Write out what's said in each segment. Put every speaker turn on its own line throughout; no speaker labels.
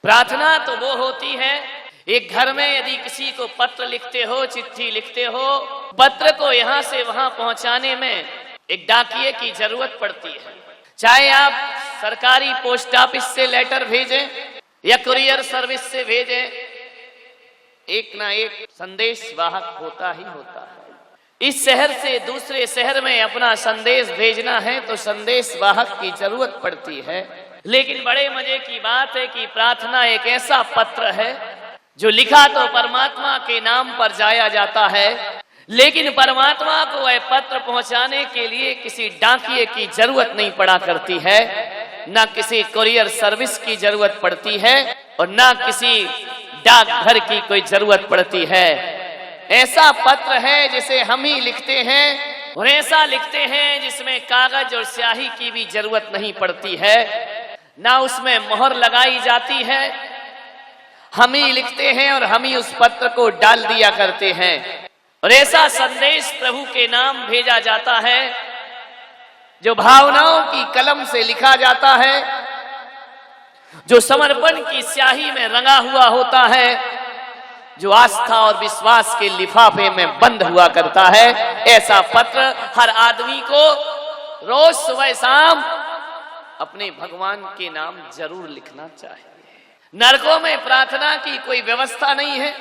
प्रार्थना तो वो होती है, एक घर में यदि किसी को पत्र लिखते हो, चिट्ठी लिखते हो, पत्र को यहां से वहां पहुंचाने में एक डाकिये की जरूरत पड़ती है। चाहे आप सरकारी पोस्ट ऑफिस से लेटर भेजें या कुरियर सर्विस से भेजें, एक ना एक संदेश वाहक होता ही होता है। इस शहर से दूसरे शहर में अपना संदेश भेजना है तो संदेश वाहक की जरूरत पड़ती है। लेकिन बड़े मजे की बात है कि प्रार्थना एक ऐसा पत्र है जो लिखा तो परमात्मा के नाम पर जाया जाता है, लेकिन परमात्मा को वह पत्र पहुंचाने के लिए किसी डाकिये की जरूरत नहीं पड़ा करती है, ना किसी कुरियर सर्विस की जरूरत पड़ती है और ना किसी डाकघर की कोई जरूरत पड़ती है। ऐसा पत्र है जिसे हम ही लिखते हैं और ऐसा लिखते हैं जिसमें कागज और स्याही की भी जरूरत नहीं पड़ती है, ना उसमें मोहर लगाई जाती है। हम ही लिखते हैं और हम ही उस पत्र को डाल दिया करते हैं और ऐसा संदेश प्रभु के नाम भेजा जाता है जो भावनाओं की कलम से लिखा जाता है, जो समर्पण की स्याही में रंगा हुआ होता है, जो आस्था और विश्वास के लिफाफे में बंद हुआ करता है। ऐसा पत्र हर आदमी को रोज सुबह शाम अपने भगवान के नाम जरूर लिखना चाहिए। नरकों में प्रार्थना की कोई व्यवस्था नहीं है,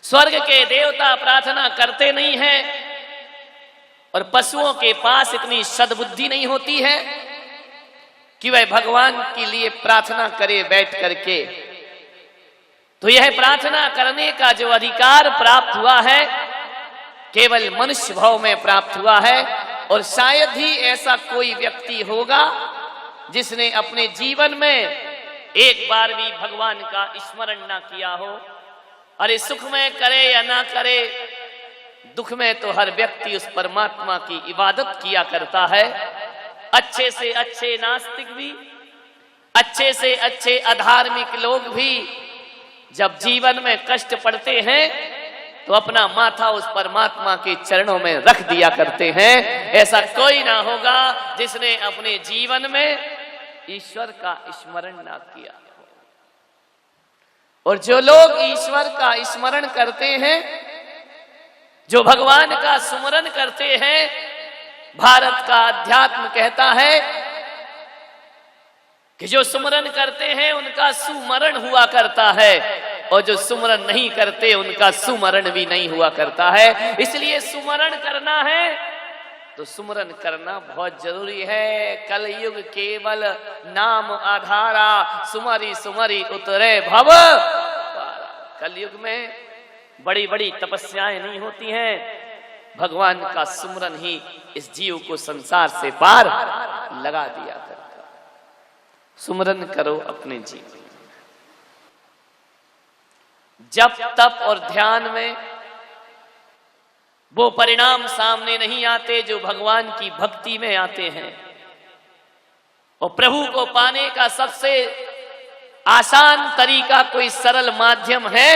स्वर्ग के देवता प्रार्थना करते नहीं हैं और पशुओं के पास इतनी सद्बुद्धि नहीं होती है कि वह भगवान के लिए प्रार्थना करे बैठ करके। तो यह प्रार्थना करने का जो अधिकार प्राप्त हुआ है केवल मनुष्य भाव में प्राप्त हुआ है और शायद ही ऐसा कोई व्यक्ति होगा जिसने अपने जीवन में एक बार भी भगवान का स्मरण ना किया हो। अरे सुख में करे या ना करे, दुख में तो हर व्यक्ति उस परमात्मा की इबादत किया करता है। अच्छे से अच्छे नास्तिक भी, अच्छे से अच्छे अधार्मिक लोग भी जब जीवन में कष्ट पड़ते हैं तो अपना माथा उस परमात्मा के चरणों में रख दिया करते हैं। ऐसा कोई ना होगा जिसने अपने जीवन में ईश्वर का स्मरण ना किया। और जो लोग ईश्वर का स्मरण करते हैं, जो भगवान का सुमरन करते हैं, भारत का अध्यात्म कहता है कि जो सुमरन करते हैं उनका सुमरण हुआ करता है और जो सुमरन नहीं करते उनका सुमरण भी नहीं हुआ करता है। इसलिए सुमरण करना है तो सुमरन करना बहुत जरूरी है। कलयुग केवल नाम आधारा, सुमरी सुमरी उतरे भव। कलयुग में बड़ी बड़ी तपस्याएं नहीं होती हैं, भगवान का सुमरन ही इस जीव को संसार से पार लगा दिया करता। सुमरन करो अपने जीवन में। जप तप और ध्यान में वो परिणाम सामने नहीं आते जो भगवान की भक्ति में आते हैं। और प्रभु को पाने का सबसे आसान तरीका, कोई सरल माध्यम है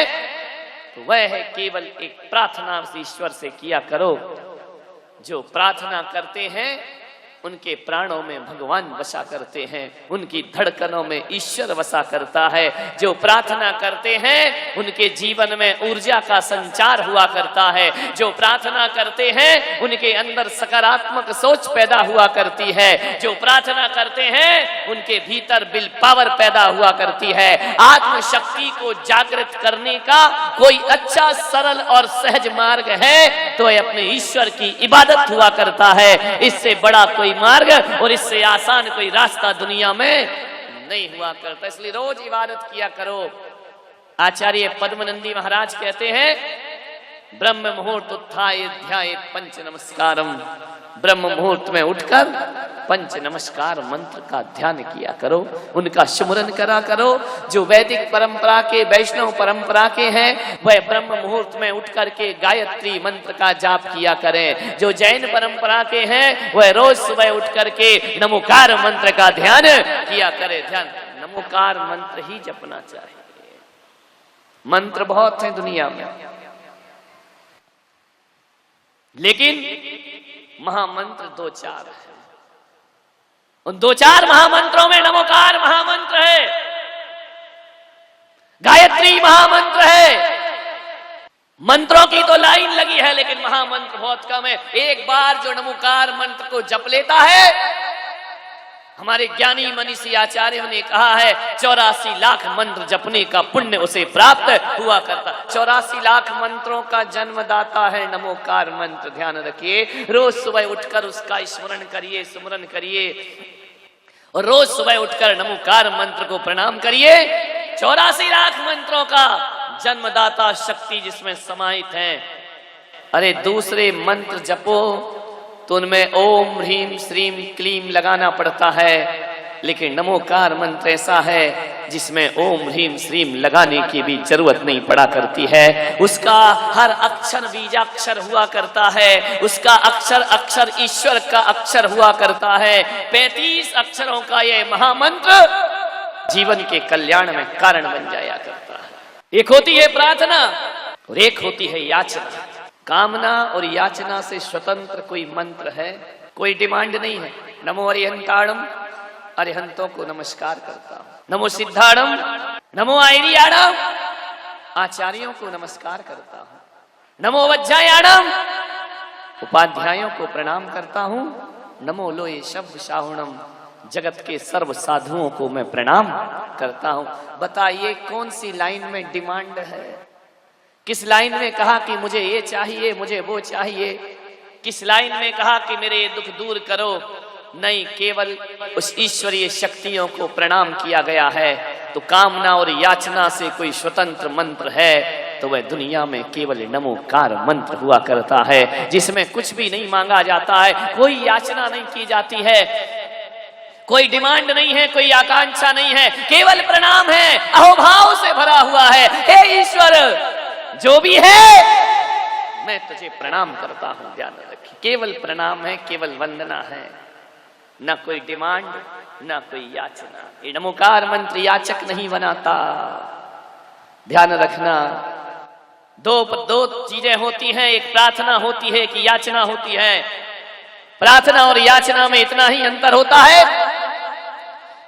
तो वह है केवल एक प्रार्थना ईश्वर से किया करो। जो प्रार्थना करते हैं उनके प्राणों में भगवान वसा करते हैं, उनकी धड़कनों में ईश्वर वसा करता है। जो प्रार्थना करते हैं उनके जीवन में ऊर्जा का संचार हुआ करता है। जो प्रार्थना करते हैं उनके अंदर सकारात्मक सोच पैदा हुआ करती है। जो प्रार्थना करते हैं उनके भीतर विल पावर पैदा हुआ करती है। आत्मशक्ति को जागृत करने का कोई अच्छा सरल और सहज मार्ग है तो अपने ईश्वर की इबादत हुआ करता है। इससे बड़ा कोई मार्ग और इससे आसान कोई रास्ता दुनिया में नहीं हुआ करता। इसलिए रोज इबादत किया करो। आचार्य पद्मनंदी महाराज कहते हैं, ब्रह्म मुहूर्त उत्थाय ध्यायेत् पंच नमस्कारम। ब्रह्म मुहूर्त में उठकर पंच नमस्कार मंत्र का ध्यान किया करो, उनका सुमरन करा करो। जो वैदिक परंपरा के, वैष्णव परंपरा के हैं वह ब्रह्म मुहूर्त में उठ करके गायत्री मंत्र का जाप किया करें। जो जैन परंपरा के हैं वह रोज सुबह उठ करके नमोकार मंत्र का ध्यान किया करे। ध्यान नमोकार मंत्र ही जपना चाहिए। मंत्र बहुत हैं दुनिया में, लेकिन महामंत्र दो चार है। उन दो चार महामंत्रों में नमोकार महामंत्र महामंत्र है। मंत्रों की तो लाइन लगी है लेकिन महामंत्र बहुत कम है। एक बार जो नमोकार मंत्र को जप लेता है, हमारे ज्ञानी मनीषी आचार्यों ने कहा है 84 लाख मंत्र जपने का पुण्य उसे प्राप्त हुआ करता। 84 लाख मंत्रों का जन्मदाता है नमोकार मंत्र। ध्यान रखिए, रोज सुबह उठकर उसका स्मरण करिए, सुमरन करिए और रोज सुबह उठकर नमोकार मंत्र को प्रणाम करिए। 84 लाख मंत्रों का जन्मदाता शक्ति जिसमें समाहित है। अरे दूसरे मंत्र जपो तो उनमें ओम ह्रीम श्रीम क्लीम लगाना पड़ता है, लेकिन नमोकार मंत्र ऐसा है जिसमें ओम ह्रीम श्रीम लगाने की भी जरूरत नहीं पड़ा करती है। उसका हर अक्षर बीजाक्षर हुआ करता है, उसका अक्षर अक्षर ईश्वर का अक्षर हुआ करता है। 35 अक्षरों का यह महामंत्र जीवन के कल्याण में कारण बन जाया करता है। एक होती है प्रार्थना और एक होती है याचना। कामना और याचना से स्वतंत्र कोई मंत्र है, कोई डिमांड नहीं है। नमो अरिहंताणम, अरिहंतों को नमस्कार करता हूं। नमो सिद्धाणम, नमो आयरियाणम, आचार्यों को नमस्कार करता हूं। नमो वज्जायाणम, उपाध्यायों को प्रणाम करता हूं। नमो लोये शब्द शाहुणम, जगत के सर्व साधुओं को मैं प्रणाम करता हूं। बताइए कौन सी लाइन में डिमांड है? किस लाइन में कहा कि मुझे ये चाहिए, मुझे वो चाहिए? किस लाइन में कहा कि मेरे ये दुख दूर करो? नहीं, केवल उस ईश्वरीय शक्तियों को प्रणाम किया गया है। तो कामना और याचना से कोई स्वतंत्र मंत्र है तो वह दुनिया में केवल नमोकार मंत्र हुआ करता है, जिसमें कुछ भी नहीं मांगा जाता है, कोई याचना नहीं की जाती है, कोई डिमांड नहीं है, कोई आकांक्षा नहीं है, केवल प्रणाम है, अहोभाव से भरा हुआ है। हे ईश्वर, जो भी है मैं तुझे प्रणाम करता हूं। ध्यान रखिए, केवल प्रणाम है, केवल वंदना है, ना कोई डिमांड, ना कोई याचना। ये नमोकार मंत्र याचक नहीं बनाता। ध्यान रखना, दो चीजें होती हैं, एक प्रार्थना होती है, एक याचना होती है। प्रार्थना और याचना में इतना ही अंतर होता है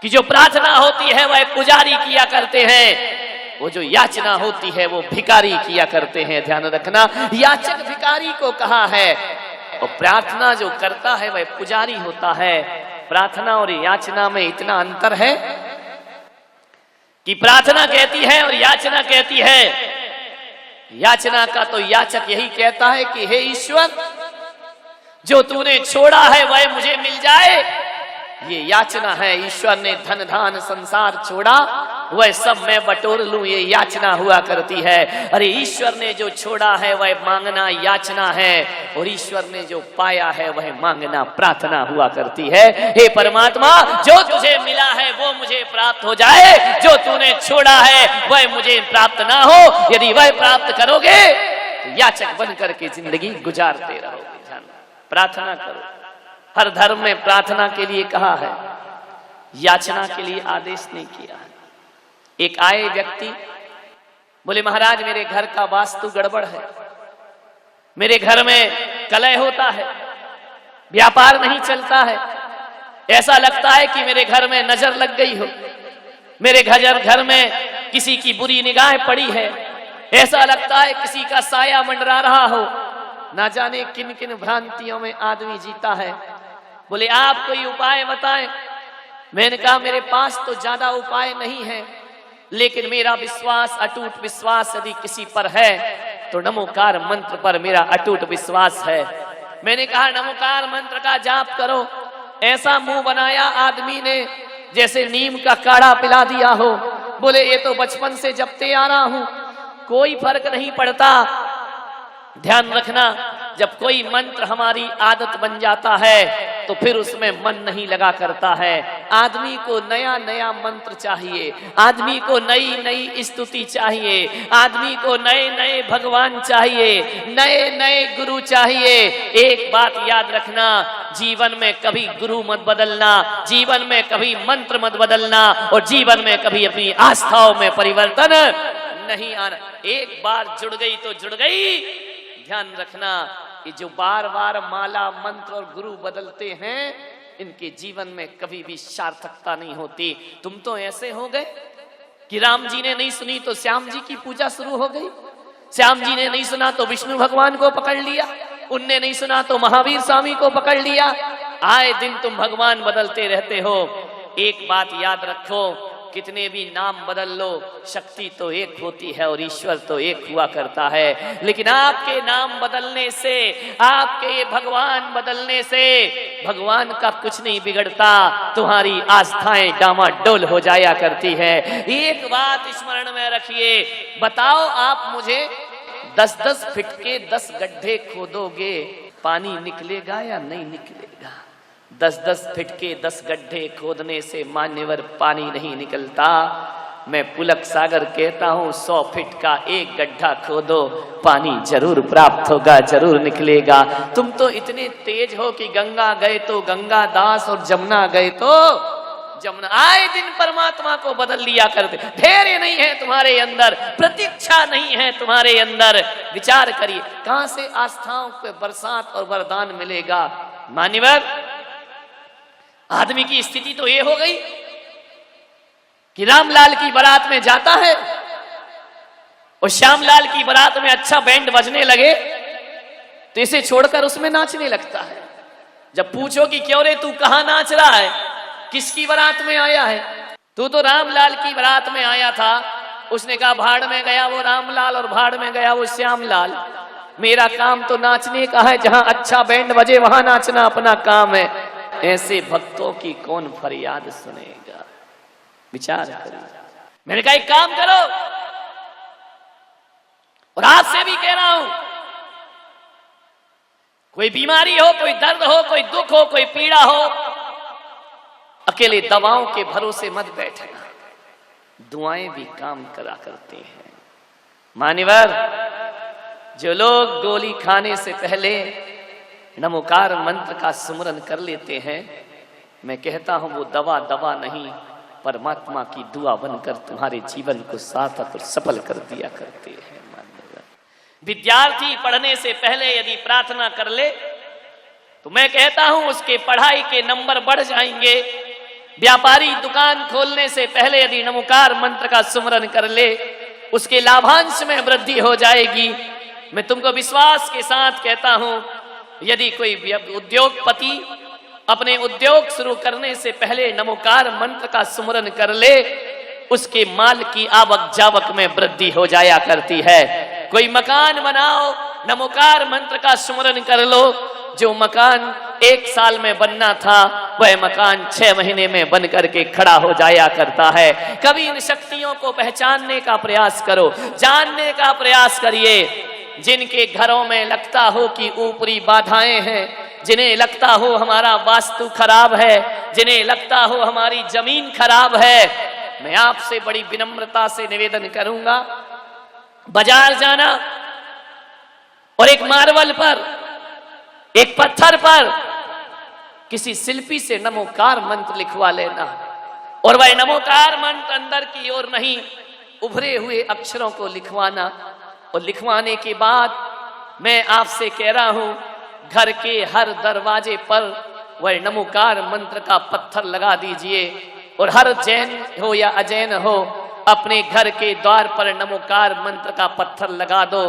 कि जो प्रार्थना होती है वह पुजारी किया करते हैं, वो जो याचना होती है वो भिखारी किया करते हैं। ध्यान रखना, याचक भिखारी को कहा है और प्रार्थना जो करता है वह पुजारी होता है। प्रार्थना और याचना में इतना अंतर है कि प्रार्थना कहती है और याचना कहती है। याचना का तो याचक यही कहता है कि हे ईश्वर, जो तूने छोड़ा है वह मुझे मिल जाए, ये याचना है। ईश्वर ने धन धान संसार छोड़ा, वह सब मैं बटोर लूं, ये याचना हुआ करती है। अरे ईश्वर ने जो छोड़ा है वह मांगना याचना है, और ईश्वर ने जो पाया है वह मांगना प्रार्थना हुआ करती है। हे परमात्मा, जो तुझे मिला है वो मुझे प्राप्त हो जाए, जो तूने छोड़ा है वह मुझे प्राप्त ना हो। यदि वह प्राप्त करोगे तो याचक बन करके जिंदगी गुजारते रहोगे। ध्यान, प्रार्थना करो। हर धर्म में प्रार्थना के लिए कहा है, याचना के लिए आदेश नहीं किया है। एक आए व्यक्ति बोले, महाराज मेरे घर का वास्तु गड़बड़ है, मेरे घर में कलह होता है, व्यापार नहीं चलता है, ऐसा लगता है कि मेरे घर में नजर लग गई हो, मेरे घर में किसी की बुरी निगाह पड़ी है, ऐसा लगता है किसी का साया मंडरा रहा हो। ना जाने किन किन भ्रांतियों में आदमी जीता है। बोले आप कोई उपाय बताएं। मैंने कहा मेरे पास तो ज्यादा उपाय नहीं है, लेकिन मेरा विश्वास, अटूट विश्वास यदि किसी पर है तो नमोकार मंत्र पर मेरा अटूट विश्वास है। मैंने कहा नमोकार मंत्र का जाप करो। ऐसा मुंह बनाया आदमी ने जैसे नीम का काढ़ा पिला दिया हो। बोले ये तो बचपन से जपते आ रहा हूं, कोई फर्क नहीं पड़ता। ध्यान रखना, जब कोई मंत्र हमारी आदत बन जाता है तो फिर उसमें मन नहीं लगा करता है। आदमी को नया नया मंत्र चाहिए, आदमी को नई नई स्तुति चाहिए, आदमी को नए नए भगवान चाहिए, नए नए गुरु चाहिए। एक बात याद रखना, जीवन में कभी गुरु मत बदलना, जीवन में कभी मंत्र मत बदलना, और जीवन में कभी अपनी आस्थाओं में परिवर्तन नहीं आना। एक बार जुड़ गई तो जुड़ गई। ध्यान रखना कि जो बार बार माला मंत्र और गुरु बदलते हैं, इनके जीवन में कभी भी सार्थकता नहीं होती। तुम तो ऐसे हो गए कि राम जी ने नहीं सुनी तो श्याम जी की पूजा शुरू हो गई, श्याम जी ने नहीं सुना तो विष्णु भगवान को पकड़ लिया, उनने नहीं सुना तो महावीर स्वामी को पकड़ लिया। आए दिन तुम भगवान बदलते रहते हो। एक बात याद रखो, कितने भी नाम बदल लो, शक्ति तो एक होती है और ईश्वर तो एक हुआ करता है। लेकिन आपके नाम बदलने से, आपके भगवान बदलने से भगवान का कुछ नहीं बिगड़ता, तुम्हारी आस्थाएं डामाडोल हो जाया करती है। एक बात स्मरण में रखिए, बताओ आप मुझे 10-10 फीट के 10 गड्ढे खोदोगे, पानी निकलेगा या नहीं निकलेगा? 10-10 फीट के 10 गड्ढे खोदने से मान्यवर पानी नहीं निकलता। मैं पुलक सागर कहता हूं 100 फीट का एक गड्ढा खोदो, पानी जरूर प्राप्त होगा, जरूर निकलेगा। तुम तो इतने तेज हो कि गंगा गए तो गंगा दास और जमुना गए तो जमुना। आए दिन परमात्मा को बदल लिया करते। धैर्य नहीं है तुम्हारे अंदर, प्रतीक्षा नहीं है तुम्हारे अंदर। विचार करिए, कहां से आस्थाओं पे बरसात और वरदान मिलेगा? मान्यवर, आदमी की स्थिति तो ये हो गई कि रामलाल की बारात में जाता है और श्यामलाल की बारात में अच्छा बैंड बजने लगे तो इसे छोड़कर उसमें नाचने लगता है। जब पूछो कि क्यों रे तू कहां नाच रहा है, किसकी बारात में आया है? तू तो रामलाल की बारात में आया था। उसने कहा भाड़ में गया वो रामलाल और भाड़ में गया वो श्यामलाल। मेरा काम तो नाचने का है, जहां अच्छा बैंड बजे वहां नाचना अपना काम है। ऐसे भक्तों की कौन फरियाद सुनेगा? विचार करिए। मैंने कहा एक काम करो, और आपसे भी कह रहा हूं, कोई बीमारी हो, कोई दर्द हो, कोई दुख हो, कोई पीड़ा हो, अकेले दवाओं के भरोसे मत बैठना, दुआएं भी काम करा करती हैं। मान्यवर, जो लोग गोली खाने से पहले नमोकार मंत्र का सुमरन कर लेते हैं, मैं कहता हूं वो दवा नहीं, परमात्मा की दुआ बनकर तुम्हारे जीवन को सार्थक और सफल कर दिया करते हैं। विद्यार्थी पढ़ने से पहले यदि प्रार्थना कर ले तो मैं कहता हूं उसके पढ़ाई के नंबर बढ़ जाएंगे। व्यापारी दुकान खोलने से पहले यदि नमोकार मंत्र का सुमरन कर ले, उसके लाभांश में वृद्धि हो जाएगी। मैं तुमको विश्वास के साथ कहता हूं, यदि कोई उद्योगपति अपने उद्योग शुरू करने से पहले नमोकार मंत्र का सुमरन कर ले, उसके माल की आवक जावक में वृद्धि हो जाया करती है। कोई मकान बनाओ, नमोकार मंत्र का सुमरन कर लो, जो मकान 1 साल में बनना था वह मकान 6 महीने में बन करके खड़ा हो जाया करता है। कभी इन शक्तियों को पहचानने का प्रयास करो, जानने का प्रयास करिए। जिनके घरों में लगता हो कि ऊपरी बाधाएं हैं, जिन्हें लगता हो हमारा वास्तु खराब है, जिन्हें लगता हो हमारी जमीन खराब है, मैं आपसे बड़ी विनम्रता से निवेदन करूंगा, बाजार जाना और एक मार्बल पर, एक पत्थर पर किसी शिल्पी से नमोकार मंत्र लिखवा लेना, और वह नमोकार मंत्र अंदर की ओर नहीं, उभरे हुए अक्षरों को लिखवाना। और लिखवाने के बाद मैं आपसे कह रहा हूं, घर के हर दरवाजे पर वह नमोकार मंत्र का पत्थर लगा दीजिए, और हर जैन हो या अजैन हो, अपने घर के द्वार पर नमोकार मंत्र का पत्थर लगा दो।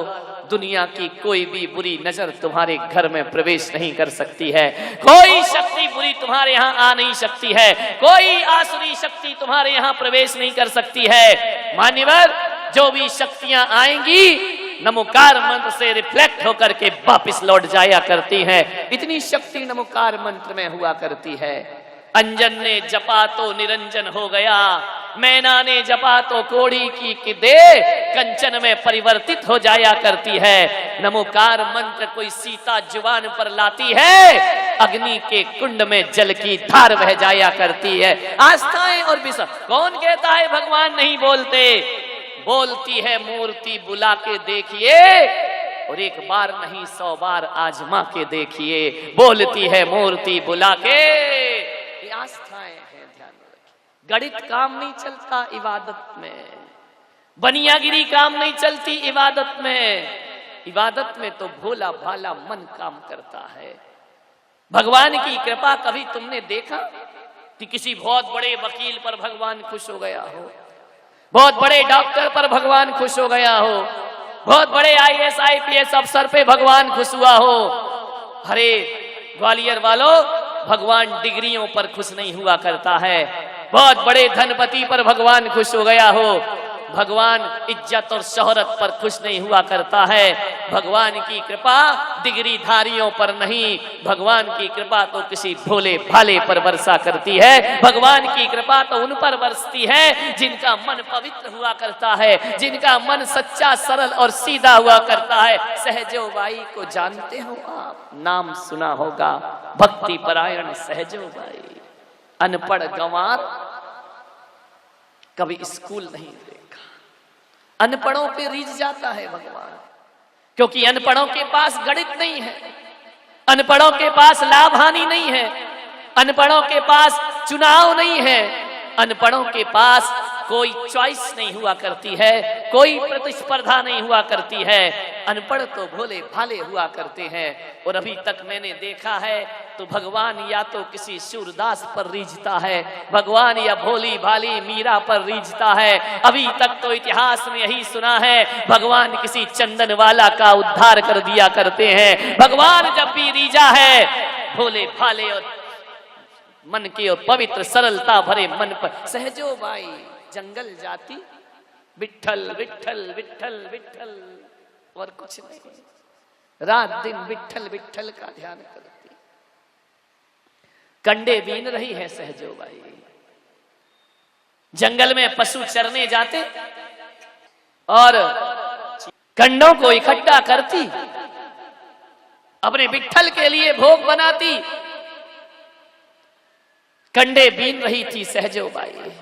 दुनिया की कोई भी बुरी नजर तुम्हारे घर में प्रवेश नहीं कर सकती है। कोई शक्ति बुरी तुम्हारे यहाँ आ नहीं सकती है, कोई आसुरी शक्ति तुम्हारे यहाँ प्रवेश नहीं कर सकती है। मान्यवर, जो भी शक्तियां आएंगी नमोकार मंत्र से रिफ्लेक्ट होकर के वापिस लौट जाया करती हैं। इतनी शक्ति नमोकार मंत्र में हुआ करती है। अंजन ने जपा तो निरंजन हो गया, मैना ने जपा तो कोड़ी की दे कंचन में परिवर्तित हो जाया करती है। नमोकार मंत्र कोई सीता जुबान पर लाती है, अग्नि के कुंड में जल की धार बह जाया करती है। आस्थाएं और विश्वास। कौन कहता है भगवान नहीं बोलते? बोलती है मूर्ति, बुला के देखिए, और एक बार नहीं 100 बार आजमा के देखिए। बोलती है मूर्ति, बुला के। ये आस्थाएं हैं, ध्यान रखिए। गणित काम नहीं चलता इबादत में, बनियागिरी काम नहीं चलती इबादत में। इबादत में तो भोला भाला मन काम करता है। भगवान की कृपा कभी तुमने देखा कि किसी बहुत बड़े वकील पर भगवान खुश हो गया हो? बहुत बड़े डॉक्टर पर भगवान खुश हो गया हो, बहुत बड़े IAS IPS अफसर पे भगवान खुश हुआ हो। अरे ग्वालियर वालों, भगवान डिग्रियों पर खुश नहीं हुआ करता है। बहुत बड़े धनपति पर भगवान खुश हो गया हो, भगवान इज्जत और शोहरत पर खुश नहीं हुआ करता है। भगवान की कृपा डिग्रीधारियों पर नहीं, भगवान की कृपा तो किसी भोले भाले पर वर्षा करती है। भगवान की कृपा तो उन पर बरसती है जिनका मन पवित्र हुआ करता है, जिनका मन सच्चा सरल और सीधा हुआ करता है। सहजो बाई को जानते हो आप, नाम सुना होगा, भक्ति परायण सहजो बाई। अनपढ़ गंवार कभी स्कूल नहीं देखा, अनपढ़ों पे रीझ जाता है भगवान, क्योंकि अनपढ़ों के पास गणित नहीं है, अनपढ़ों के पास लाभ हानि नहीं है, अनपढ़ों के पास चुनाव नहीं है, अनपढ़ों के पास कोई चॉइस नहीं हुआ करती है, कोई प्रतिस्पर्धा नहीं हुआ करती है। अनपढ़ तो भोले भाले हुआ करते हैं। और अभी तक मैंने देखा है तो भगवान या तो किसी सूरदास पर रीझता है, भगवान या भोली भाली मीरा पर रीझता है। अभी तक तो इतिहास में यही सुना है, भगवान किसी चंदन वाला का उद्धार कर दिया करते हैं। भगवान जब भी रीझा है भोले भाले और मन की और पवित्र सरलता भरे मन पर। सहजो बाई जंगल जाती, विठल विठल विठल विठल और कुछ नहीं, रात दिन विठल विठल का ध्यान करती। कंडे बीन रही है सहजो बाई, जंगल में पशु चरने जाते और कंडों को इकट्ठा करती, अपने विठल के लिए भोग बनाती। कंडे बीन रही थी सहजो बाई।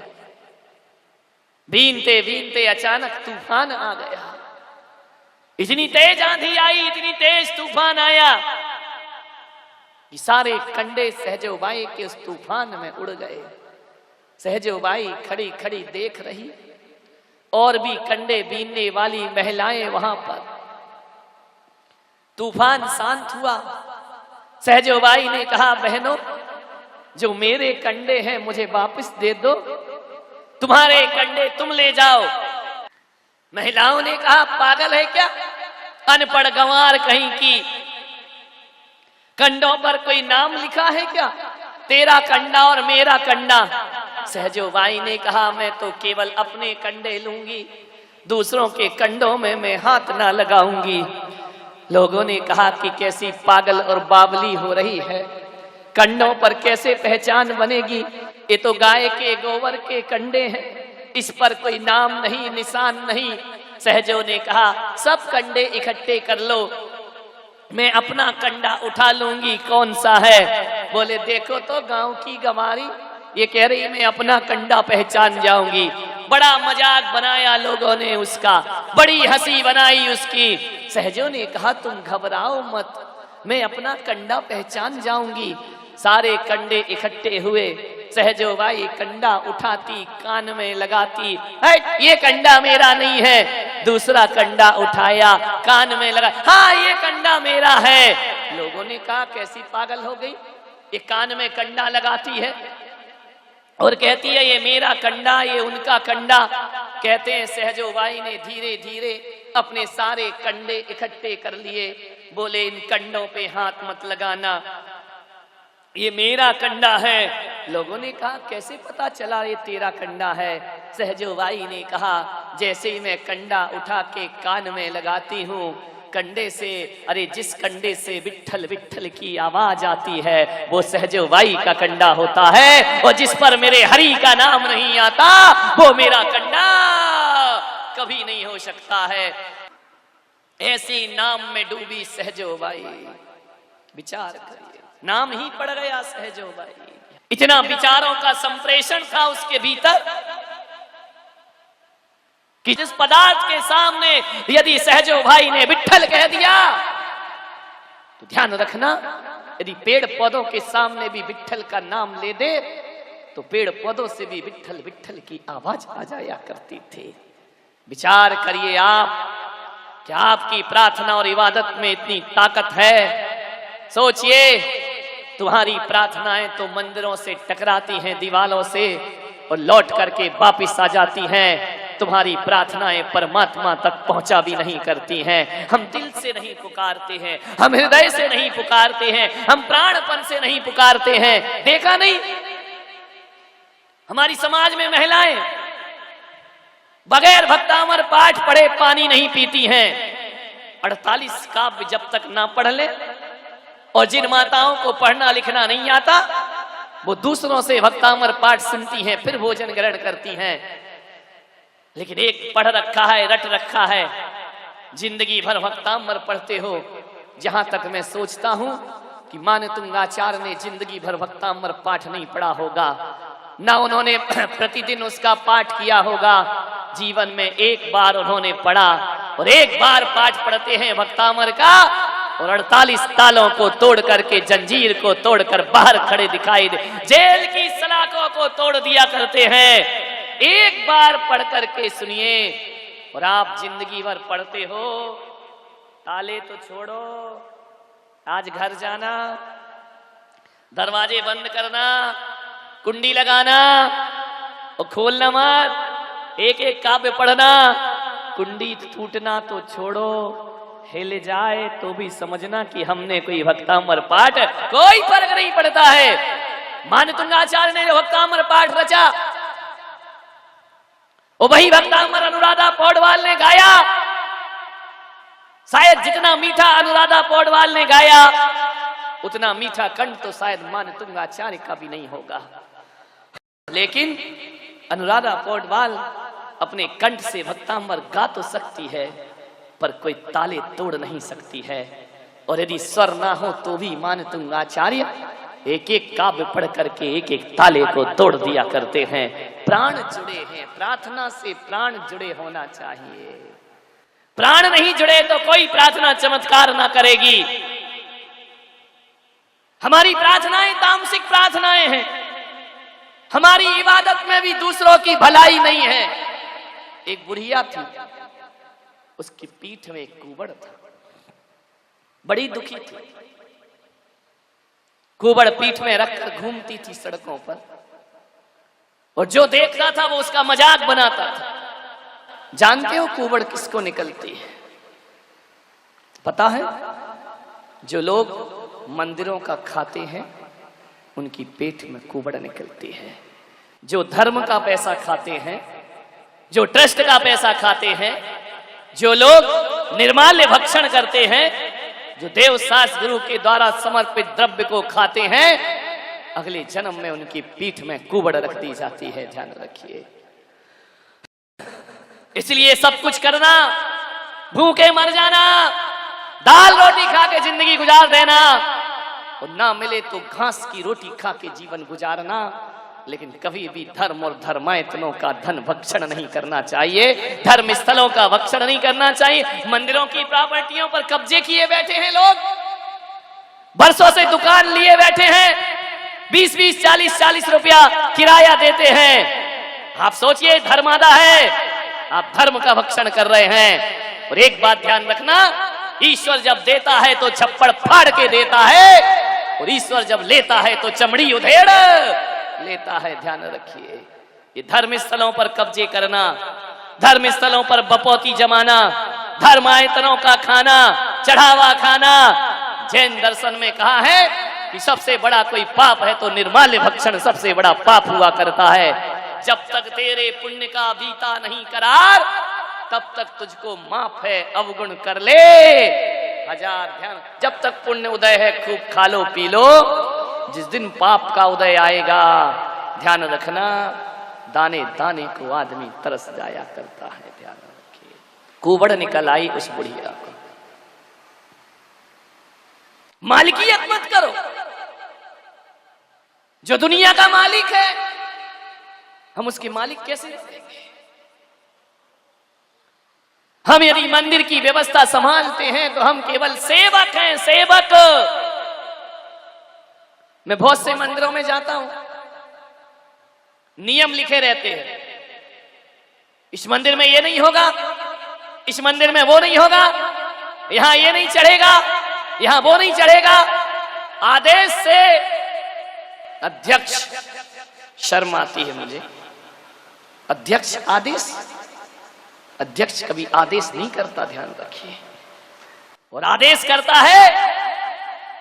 बीनते बीनते अचानक तूफान आ गया, इतनी तेज आंधी आई, इतनी तेज तूफान आया कि सारे कंडे सहजो बाई के उस तूफान में उड़ गए। सहजो बाई खड़ी खड़ी देख रही, और भी कंडे बीनने वाली महिलाएं वहां पर। तूफान शांत हुआ, सहजो बाई ने कहा, बहनों जो मेरे कंडे हैं मुझे वापस दे दो, तुम्हारे कंडे तुम ले जाओ। महिलाओं ने कहा, पागल है क्या, अनपढ़ गंवार कहीं की, कंडों पर कोई नाम लिखा है क्या, तेरा कंडा और मेरा कंडा। सहजो बाई ने कहा, मैं तो केवल अपने कंडे लूंगी, दूसरों के कंडों में मैं हाथ ना लगाऊंगी। लोगों ने कहा कि कैसी पागल और बावली हो रही है, कंडों पर कैसे पहचान बनेगी, ये तो गाय के गोबर के कंडे हैं, इस पर कोई नाम नहीं, निशान नहीं। सहजो ने कहा, सब कंडे इकट्ठे कर लो, मैं अपना कंडा उठा लूंगी, कौन सा है। बोले, देखो तो गांव की गंवारी, ये कह रही मैं अपना कंडा पहचान जाऊंगी। बड़ा मजाक बनाया लोगों ने उसका, बड़ी हंसी बनाई उसकी। सहजो ने कहा, तुम घबराओ मत, मैं अपना कंडा पहचान जाऊंगी। सारे कंडे इकट्ठे हुए, सहजो बाई कंडा उठाती, कान में लगाती, ये कंडा मेरा नहीं है। दूसरा कंडा उठाया, कान में लगा, हाँ ये कंडा मेरा है। लोगों ने कहा, कैसी पागल हो गई, ये कान में कंडा लगाती है और कहती है ये मेरा कंडा, ये उनका कंडा। कहते हैं सहजो बाई ने धीरे धीरे अपने सारे कंडे इकट्ठे कर लिए। बोले, इन कंडों पे हाथ मत लगाना, ये मेरा कंडा है। लोगों ने कहा, कैसे पता चला ये तेरा कंडा है। सहजो बाई ने कहा, जैसे ही मैं कंडा उठा के कान में लगाती हूँ, कंडे से, अरे जिस कंडे से विठल विठल की आवाज आती है वो सहजो बाई का कंडा होता है, और जिस पर मेरे हरि का नाम नहीं आता वो मेरा कंडा कभी नहीं हो सकता है। ऐसी नाम में डूबी सहजो बाई, विचार करिए, नाम ही पड़ गया सहजो बाई। इतना विचारों का संप्रेषण था उसके भीतर कि जिस पदार्थ के सामने यदि सहजो बाई ने विठल कह दिया तो ध्यान रखना, यदि पेड़ पौधों के सामने भी विठल का नाम ले दे तो पेड़ पौधों से भी विठल विठल की आवाज आ जाया करती थी। विचार करिए आप, क्या आपकी प्रार्थना और इबादत में इतनी ताकत है? सोचिए, तुम्हारी प्रार्थनाएं तो मंदिरों से टकराती हैं, दीवालों से, और लौट करके वापिस आ जाती हैं। तुम्हारी प्रार्थनाएं परमात्मा तक पहुंचा भी नहीं करती हैं। हम दिल से नहीं पुकारते हैं, हम हृदय से नहीं पुकारते हैं, हम प्राणपन से नहीं पुकारते हैं। देखा नहीं, हमारी समाज में महिलाएं बगैर भक्तामर पाठ पढ़े पानी नहीं पीती हैं। 48 काव्य जब तक ना पढ़ ले, और जिन माताओं को पढ़ना लिखना नहीं आता वो दूसरों से भक्तामर पाठ सुनती हैं, फिर भोजन ग्रहण करती हैं। लेकिन एक पढ़ रखा है, रट रखा है, जिंदगी भर भक्तामर पढ़ते हो। जहां तक मैं सोचता हूं कि मानतुंगाचार्य ने जिंदगी भर भक्तामर पाठ नहीं पढ़ा होगा, ना उन्होंने प्रतिदिन उसका पाठ किया होगा। जीवन में एक बार उन्होंने पढ़ा, और एक बार पाठ पढ़ते हैं भक्तामर का, और 48 तालों को तोड़ करके, जंजीर को तोड़कर बाहर खड़े दिखाई दे, जेल की सलाखों को तोड़ दिया करते हैं। एक बार पढ़ करके सुनिए। और आप जिंदगी भर पढ़ते हो, ताले तो छोड़ो, आज घर जाना, दरवाजे बंद करना, कुंडी लगाना और खोलना मत, एक एक काव्य पढ़ना। कुंडी टूटना तो छोड़ो, हिल जाए तो भी समझना कि हमने कोई भक्तामर पाठ, कोई फर्क नहीं पड़ता है। मानतुंगाचार्य ने जो भक्तामर पाठ रचा, वो वही भक्तामर अनुराधा पौडवाल ने गाया। शायद जितना मीठा अनुराधा पौडवाल ने गाया, उतना मीठा कंठ तो शायद मानतुंगाचार्य का भी नहीं होगा। लेकिन अनुराधा पौडवाल अपने कंठ से भक्तामर गा तो सकती है, पर कोई ताले तोड़ नहीं सकती है। और यदि स्वर ना हो तो भी मानतुंगाचार्य एक एक काव्य पढ़ करके एक एक ताले को तोड़ दिया करते हैं। प्राण जुड़े हैं, प्रार्थना से प्राण जुड़े होना चाहिए। प्राण नहीं जुड़े तो कोई प्रार्थना चमत्कार ना करेगी। हमारी प्रार्थनाएं तामसिक प्रार्थनाएं हैं, हमारी इबादत में भी दूसरों की भलाई नहीं है। एक बुढ़िया थी, उसकी पीठ में एक कुबड़ था, बड़ी दुखी थी। कुबड़ पीठ में रखकर घूमती थी सड़कों पर, और जो देखता था वो उसका मजाक बनाता था। जानते हो कुबड़ किसको निकलती है? पता है? जो लोग मंदिरों का खाते हैं उनकी पेट में कुबड़ निकलती है। जो धर्म का पैसा खाते हैं, जो ट्रस्ट का पैसा खाते हैं, जो लोग निर्माल्य भक्षण करते हैं, जो देव शास्त्र गुरु के द्वारा समर्पित द्रव्य को खाते हैं, अगले जन्म में उनकी पीठ में कुबड़ रख दी जाती है। ध्यान रखिए। इसलिए सब कुछ करना, भूखे मर जाना, दाल रोटी खा के जिंदगी गुजार देना, और ना मिले तो घास की रोटी खा के जीवन गुजारना। लेकिन कभी भी धर्म और धर्मायतनों का धन भक्षण नहीं करना चाहिए, धर्म स्थलों का भक्षण नहीं करना चाहिए। मंदिरों की प्रॉपर्टियों पर कब्जे किए बैठे हैं लोग, बरसों से दुकान लिए बैठे हैं, 20-20, 40-40 रुपया किराया देते हैं। आप सोचिए, धर्मादा है, आप धर्म का भक्षण कर रहे हैं। और एक बात ध्यान रखना, ईश्वर जब देता है तो छप्पड़ फाड़ के देता है, और ईश्वर जब लेता है तो चमड़ी उधेड़ लेता है। ध्यान रखिए। ये धर्म स्थलों पर कब्जे करना, धर्म स्थलों पर बपौती जमाना, धर्मायतनों का खाना, चढ़ावा खाना, जैन दर्शन में कहा है कि सबसे बड़ा कोई पाप है तो निर्माल्य भक्षण सबसे बड़ा पाप हुआ करता है। जब तक तेरे पुण्य का बीता नहीं करार, तब तक तुझको माफ है, अवगुण कर ले हजार। ध्यान, जब तक पुण्य उदय है खूब खा लो पी लो, जिस दिन पाप का उदय आएगा, ध्यान रखना, दाने दाने को आदमी तरस जाया करता है। ध्यान रखिए। कुबड़ निकल आई उस बुढ़िया को। मालिकियत मत करो, जो दुनिया का मालिक है हम उसके मालिक कैसे देंगे? हम यदि मंदिर की व्यवस्था संभालते हैं तो हम केवल सेवक हैं, सेवक। मैं बहुत से मंदिरों में जाता हूं, नियम लिखे रहते हैं, इस मंदिर में ये नहीं होगा, इस मंदिर में वो नहीं होगा, यहां ये नहीं चढ़ेगा, यहां वो नहीं चढ़ेगा। आदेश से अध्यक्ष, शर्म आती है मुझे, अध्यक्ष आदेश, अध्यक्ष कभी आदेश नहीं करता, ध्यान रखिए, और आदेश करता है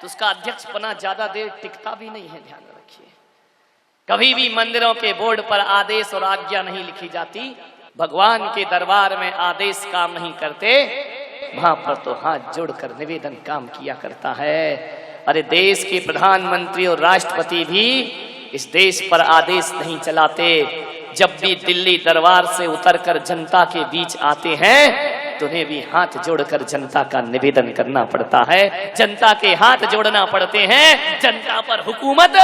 तो उसका अध्यक्ष पना ज्यादा देर टिकता भी नहीं है, ध्यान रखिए। कभी भी मंदिरों के बोर्ड पर आदेश और आज्ञा नहीं लिखी जाती। भगवान के दरबार में आदेश काम नहीं करते, वहां पर तो हाथ जोड़कर निवेदन काम किया करता है। अरे देश के प्रधानमंत्री और राष्ट्रपति भी इस देश पर आदेश नहीं चलाते। जब भी दिल्ली दरबार से उतरकर जनता के बीच आते हैं तो उन्हें भी हाथ जोड़कर जनता का निवेदन करना पड़ता है, जनता के हाथ जोड़ना पड़ते हैं, जनता पर हुकूमत